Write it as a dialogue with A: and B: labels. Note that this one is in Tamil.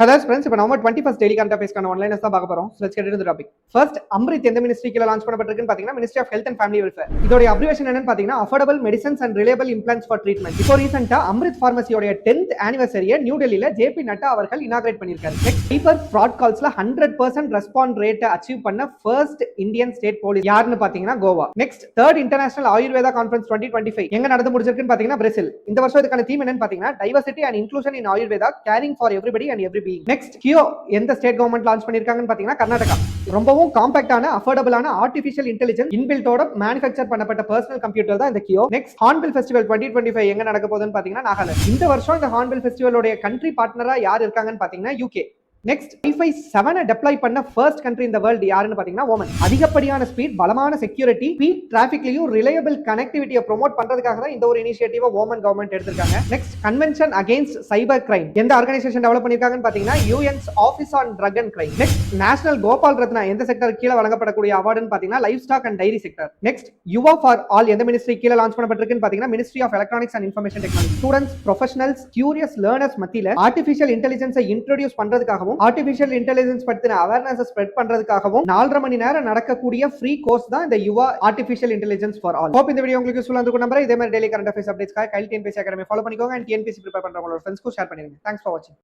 A: Hello friends, இப்போ நம்ம 21st daily current affairs கான ஆன்லைன் தான் பார்க்க போறோம். So let's get into the topic. First, Amrit எந்த மினிஸ்ட்ரி கீழ லான்ச் பண்ணப்பட்டிருக்குன்னு பாத்தீங்கன்னா Ministry of Health and Family Welfare. இதோட அப்ரிவேஷன் என்னன்னு பாத்தீங்கன்னா Affordable Medicines and Reliable Implants for Treatment. இப்போ ரீசன்ட்டா அம்ரித் பார்மசியோட 10th anniversary நியூ டெல்லியில ஜேபி நட்டா அவர்கள் இனாகிரேட் பண்ணிருக்காரு. நெக்ஸ்ட் சைபர் ஃப்ராட் கால்ஸ்ல 100% ரெஸ்பாண்ட் ரேட் அச்சீவ் பண்ண ஃபர்ஸ்ட் இந்தியன் ஸ்டேட் போலீஸ் யாருன்னு பாத்தீங்கன்னா Goa. Next third international Ayurveda conference 2025 எங்க நடந்து முடிஞ்சிருக்குன்னு பாத்தீங்கன்னா பிரேசில். இந்த வருஷம் இதுக்கான தீம் என்னன்னு பாத்தீங்கன்னா diversity and inclusion in Ayurveda caring for everybody and every being. Next கியோ எந்த ஸ்டேட் கவர்மெண்ட் லான்ச் பண்ணிருக்காங்கன்னு பாத்தீங்கன்னா கர்நாடகா. ரொம்பவும் காம்பாக்டான அஃபோர்டபிளான ஆர்டிஃபிஷியல் இன்டெலிஜென்ஸ் இன்பில்ட்டோட மேனுஃபேக்சர் பண்ணப்பட்ட பர்சனல் கம்ப்யூட்டர் தான் இந்த கியோ. நெக்ஸ்ட் ஹார்ன்பில் ஃபெஸ்டிவல் 2025 எங்க நடக்க போகுதுன்னு பாத்தீங்கன்னா நாகாலாந்து. இந்த வருஷம் இந்த ஹார்ன்பில் ஃபெஸ்டிவலோட கண்ட்ரி பார்ட்னரா யார் இருக்காங்கன்னு பாத்தீங்கன்னா யூகே. நெக்ஸ்ட் Wi-Fi 7 டெப்ளாய் பண்ண ஃபர்ஸ்ட் கண்ட்ரி இந்த வேர்ல்ட் யாருன்னு பாத்தீங்கன்னா ஓமன். அதிகப்படியான ஸ்பீட், பலமான செக்யூரிட்டி, ஸ்பீட் டிராஃபிக்லயும் ரிலையபிள் கனெக்டிவிட்டியை ப்ரோமோட் பண்றதுக்காக தான் இந்த ஒரு இனிஷியேட்டிவ் ஓமன் கவர்மெண்ட் எடுத்திருக்காங்க. Next convention against cyber crime எந்த ஆர்கனைசேஷன் டெவலப் பண்ணிருக்காங்கன்னு பாத்தீங்கன்னா UN's office on drug and crime. Next national Gopal Ratna எந்த செக்டர் கீழ வழங்கப்படக்கூடிய அவார்டுன்னு பாத்தீங்கன்னா livestock and dairy sector. Next Yuva for all எந்த மினிஸ்ட்ரி கீழ லான்ச் பண்ணப்பட்டிருக்குன்னு பாத்தீங்கன்னா ministry of electronics and information technology. Students, professionals, curious learners மத்தியில ஆர்டிஃபிஷியல் இன்டெலிஜென்ஸை இன்ட்ரோடியூஸ் பண்றதுக்காகவும் ஆர்டிஃபிஷியல் இன்டெலிஜென்ஸ் பத்தின அவேர்னஸ் ஸ்ப்ரெட் பண்றதுக்காகவும் 4.5 மணி நேரம் நடக்கக்கூடிய ஃப்ரீ கோர்ஸ் தான் இந்த Yuva artificial intelligence for all. Hope இந்த வீடியோ உங்களுக்கு யூஸ்ஃபுல்லா இருக்கும் நம்புறேன். இதே மாதிரி டெய்லி கரண்ட் அஃபேர்ஸ் அப்டேட்ஸ்க்காக கைல் டிஎன்பிஎஸ்சி அகாடமி ஃபாலோ பண்ணிக்கோங்க. அண்ட் டிஎன்பிஎஸ்சி ப்ரிப்பேர் பண்ற உங்களோட ஃப்ரெண்ட்ஸ்க்கு ஷேர் பண்ணிருங்க. தேங்க்ஸ் ஃபார் வாட்சிங்.